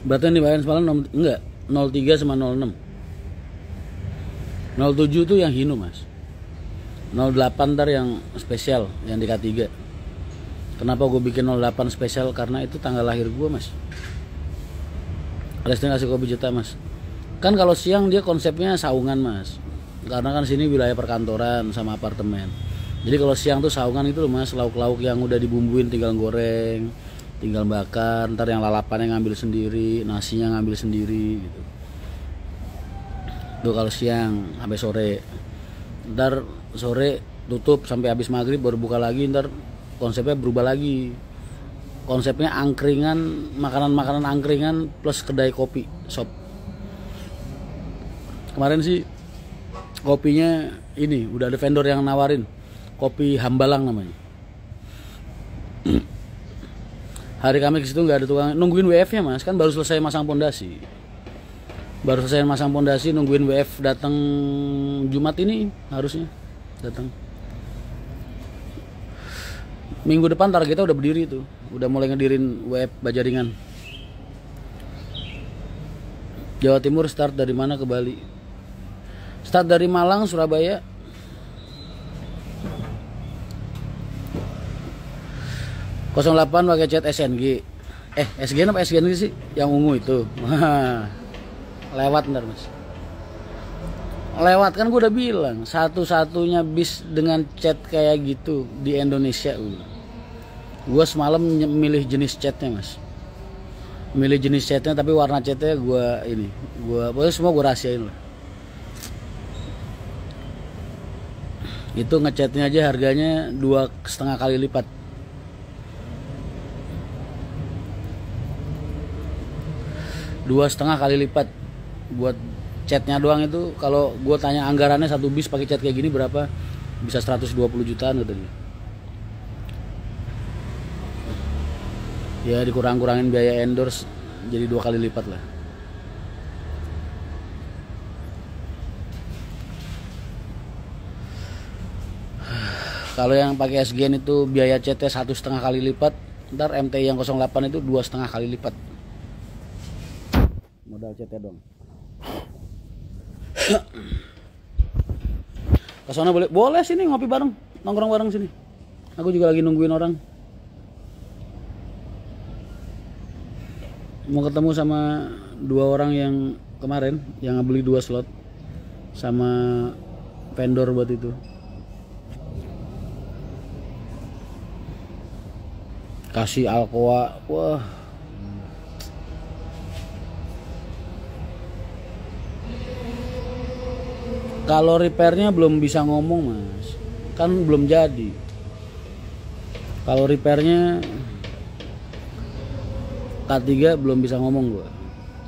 Berarti yang dibayar semalam enggak 03 sama 06. 07 tuh yang Hino mas. 08 ntar yang spesial yang di K3. Kenapa gue bikin 08 spesial? Karena itu tanggal lahir gue mas. Destinasi Kopi Juta mas. Kan kalau siang dia konsepnya saungan mas. Karena kan sini wilayah perkantoran sama apartemen. Jadi kalau siang tuh saungan itu loh mas, lauk-lauk yang udah dibumbuin tinggal goreng, tinggal bakar, ntar yang lalapannya ngambil sendiri, nasinya ngambil sendiri gitu. Tuh kalau siang sampai sore. Ntar sore tutup sampai habis maghrib baru buka lagi, ntar konsepnya berubah lagi. Konsepnya angkringan, makanan-makanan angkringan plus kedai kopi, shop. Kemarin sih kopinya ini udah ada vendor yang nawarin kopi Hambalang namanya. Hari kami ke situ nggak ada tukang, nungguin WF-nya mas, kan baru selesai masang pondasi. Baru selesai masang pondasi, nungguin WF datang Jumat ini harusnya datang. Minggu depan targetnya udah berdiri tuh, udah mulai ngedirin WF Bajaringan. Jawa Timur start dari mana ke Bali? Start dari Malang, Surabaya. ...08 pakai cat SNG. SGN apa SGN sih? Yang ungu itu. Lewat ntar mas. Lewat kan gue udah bilang, satu-satunya bis dengan cat kayak gitu di Indonesia. Gue semalam milih jenis catnya mas. Milih jenis catnya tapi warna catnya gue pokoknya semua gue rahasiain lah. Itu ngecatnya aja harganya 2,5 kali lipat. Dua setengah kali lipat buat catnya doang itu. Kalau gue tanya anggarannya satu bis pakai cat kayak gini berapa, bisa 120 jutaan katanya. Ya dikurang-kurangin biaya endorse jadi 2 kali lipat lah. Kalau yang pakai SGN itu biaya catnya 1,5 kali lipat. Ntar MTI yang 08 itu 2,5 kali lipat. Modal catnya dong. Kesana boleh sini ngopi bareng, nongkrong bareng sini. Aku juga lagi nungguin orang. Mau ketemu sama 2 orang yang kemarin yang beli 2 slot sama vendor buat itu. Kasih Alcoa, wah. Kalau repairnya belum bisa ngomong mas, kan belum jadi. Kalau repairnya K3 belum bisa ngomong gua,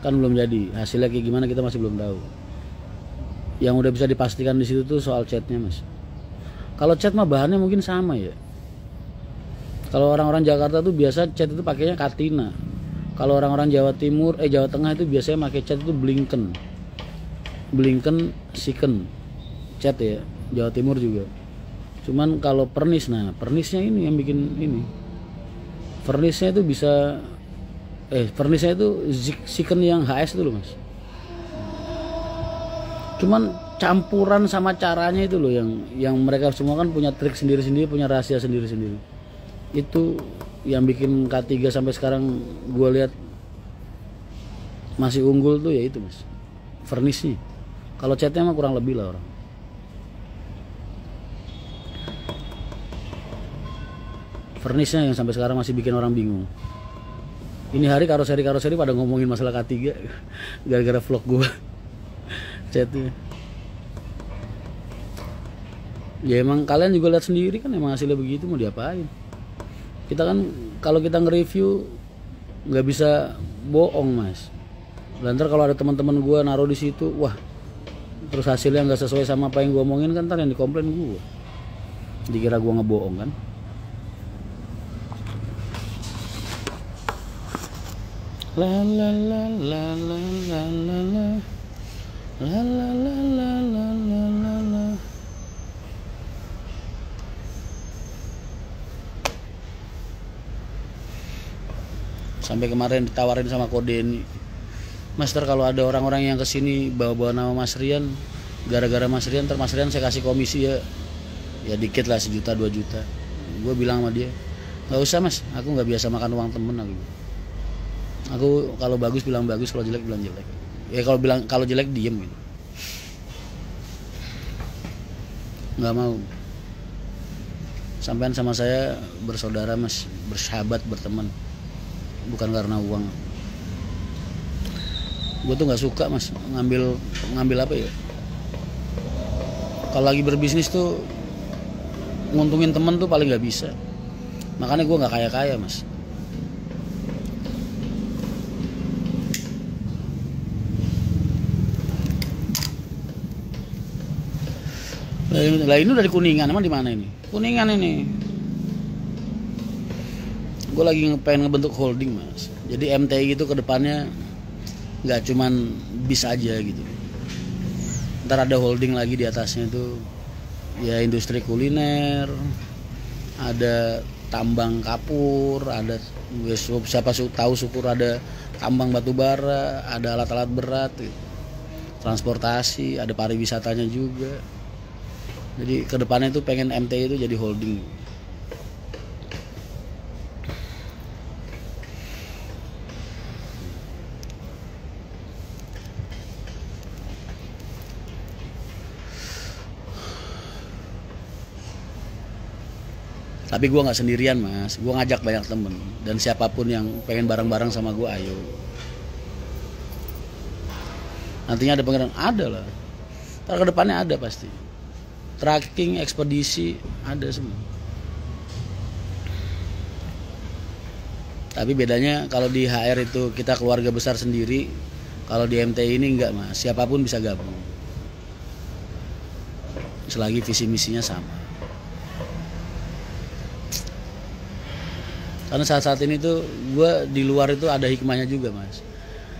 kan belum jadi. Hasilnya kayak gimana kita masih belum tahu. Yang udah bisa dipastikan di situ tuh soal catnya mas. Kalau cat mah bahannya mungkin sama ya. Kalau orang-orang Jakarta tuh biasa cat itu pakainya Katina. Kalau orang-orang Jawa Timur, Jawa Tengah itu biasanya pakai cat itu Blinken, Siken, cat ya. Jawa Timur juga. Cuman kalau pernis, nah pernisnya ini yang bikin ini. Pernisnya itu bisa, pernisnya itu Siken yang HS itu loh mas. Cuman campuran sama caranya itu loh yang mereka semua kan punya trik sendiri-sendiri, punya rahasia sendiri-sendiri. Itu yang bikin K3 sampai sekarang gue lihat masih unggul tuh ya itu mas, vernisnya. Kalau catnya mah kurang lebih lah orang. Vernisnya yang sampai sekarang masih bikin orang bingung. Ini hari karoseri pada ngomongin masalah K3 gara-gara vlog gue catnya. Ya emang kalian juga lihat sendiri kan, emang hasilnya begitu, mau diapain. Kita kan kalau kita nge-review nggak bisa bohong mas. Lantar kalau ada teman-teman gue naruh di situ, wah terus hasilnya nggak sesuai sama apa yang gue omongin, kan ntar yang dikomplain gue, dikira gue ngebohong kan. La la la la la la la la la la la la la la la. Sampai kemarin ditawarin sama Kodeni, Master kalau ada orang-orang yang kesini bawa-bawa nama Mas Rian, gara-gara Mas Rian, ntar Mas Rian saya kasih komisi ya dikit lah, 1 juta 2 juta. Gue bilang sama dia, nggak usah Mas, aku nggak biasa makan uang temen aku kalau bagus bilang bagus, kalau jelek bilang jelek. Ya kalau jelek diem gitu, nggak mau. Sampean sama saya bersaudara Mas, bersahabat, berteman, bukan karena uang. Gue tuh nggak suka Mas ngambil apa ya, kalau lagi berbisnis tuh nguntungin temen tuh paling nggak bisa. Makanya gue nggak kaya Mas. Lah ini udah di Kuningan, emang di mana ini? Kuningan ini. Gue lagi pengen ngebentuk holding Mas. Jadi MTI gitu ke depannya nggak cuman bis aja gitu. Ntar ada holding lagi di atasnya tuh, ya industri kuliner, ada tambang kapur, ada siapa tahu syukur ada tambang batu bara, ada alat-alat berat, gitu. Transportasi, ada pariwisatanya juga. Jadi kedepannya itu pengen MTI itu jadi holding. Tapi gue nggak sendirian Mas, gue ngajak banyak temen, dan siapapun yang pengen bareng-bareng sama gue, ayo. Nantinya ada pengiriman, ada lah. Ntar kedepannya ada pasti. Tracking, ekspedisi, ada semua. Tapi bedanya kalau di HR itu kita keluarga besar sendiri, kalau di MTI ini enggak Mas, siapapun bisa gabung. Selagi visi misinya sama. Karena saat-saat ini tuh gue di luar itu ada hikmahnya juga Mas.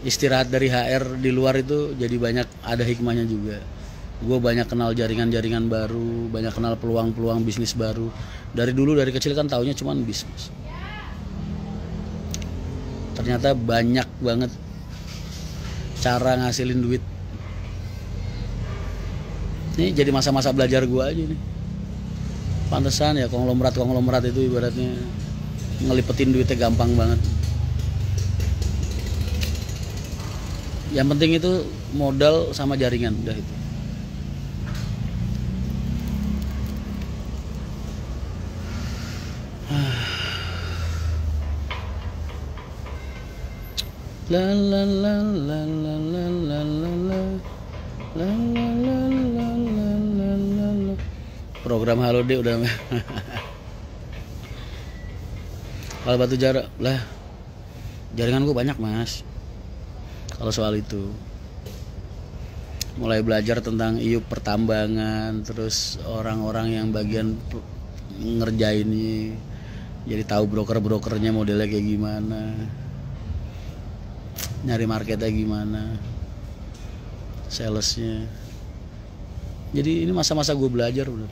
Istirahat dari HR di luar itu jadi banyak ada hikmahnya juga. Gue banyak kenal jaringan-jaringan baru, banyak kenal peluang-peluang bisnis baru. Dari dulu dari kecil kan taunya cuman bisnis. Ternyata banyak banget cara ngasilin duit. Ini jadi masa-masa belajar gue aja nih. Pantesan ya konglomerat itu ibaratnya ngelipetin duitnya gampang banget. Yang penting itu modal sama jaringan, udah itu. La la la la la la la la la la la la la la la la. Program Halo D udah. Kalau batu bara lah, jaringan gue banyak Mas. Kalau soal itu, mulai belajar tentang iup pertambangan, terus orang-orang yang bagian ngerjainnya, jadi tahu broker-brokernya modelnya kayak gimana, nyari marketnya gimana, salesnya. Jadi ini masa-masa gue belajar bener,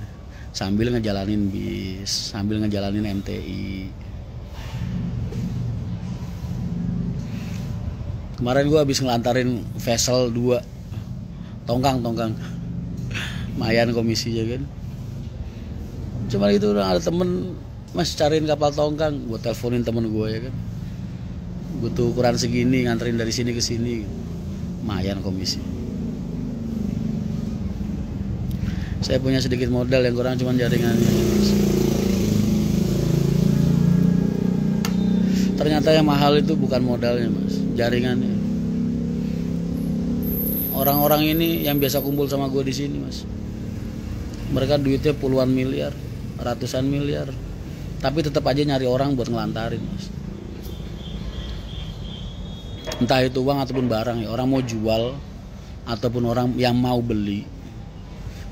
sambil ngejalanin bis, sambil ngejalanin MTI. Kemarin gue habis ngelantarin vessel 2 tongkang mayan komisinya kan. Cuma itu udah ada temen Mas cariin kapal tongkang, gue teleponin temen gue ya kan, butuh ukuran segini, nganterin dari sini ke sini, mayan komisi. Saya punya sedikit modal, yang kurang cuma jaringannya. Ternyata yang mahal itu bukan modalnya Mas, jaringannya. Orang-orang ini yang biasa kumpul sama gue di sini Mas, mereka duitnya puluhan miliar, ratusan miliar, tapi tetap aja nyari orang buat ngelantarin Mas. Entah itu uang ataupun barang ya, orang mau jual ataupun orang yang mau beli,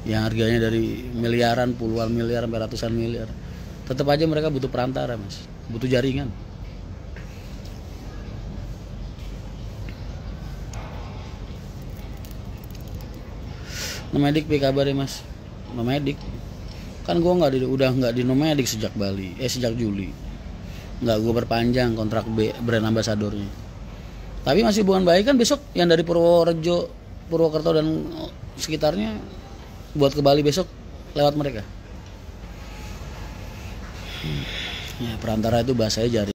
yang harganya dari miliaran, puluhan miliar sampai ratusan miliar, tetap aja mereka butuh perantara Mas, butuh jaringan. Nomadik pi kabar ya Mas. Nomadik kan gue udah nggak di Nomadik sejak Bali, sejak Juli. nggak gue perpanjang kontrak brand ambasadornya. Tapi masih hubungan baik kan. Besok yang dari Purworejo, Purwokerto dan sekitarnya buat ke Bali besok lewat mereka. Ya, perantara itu bahasanya jari.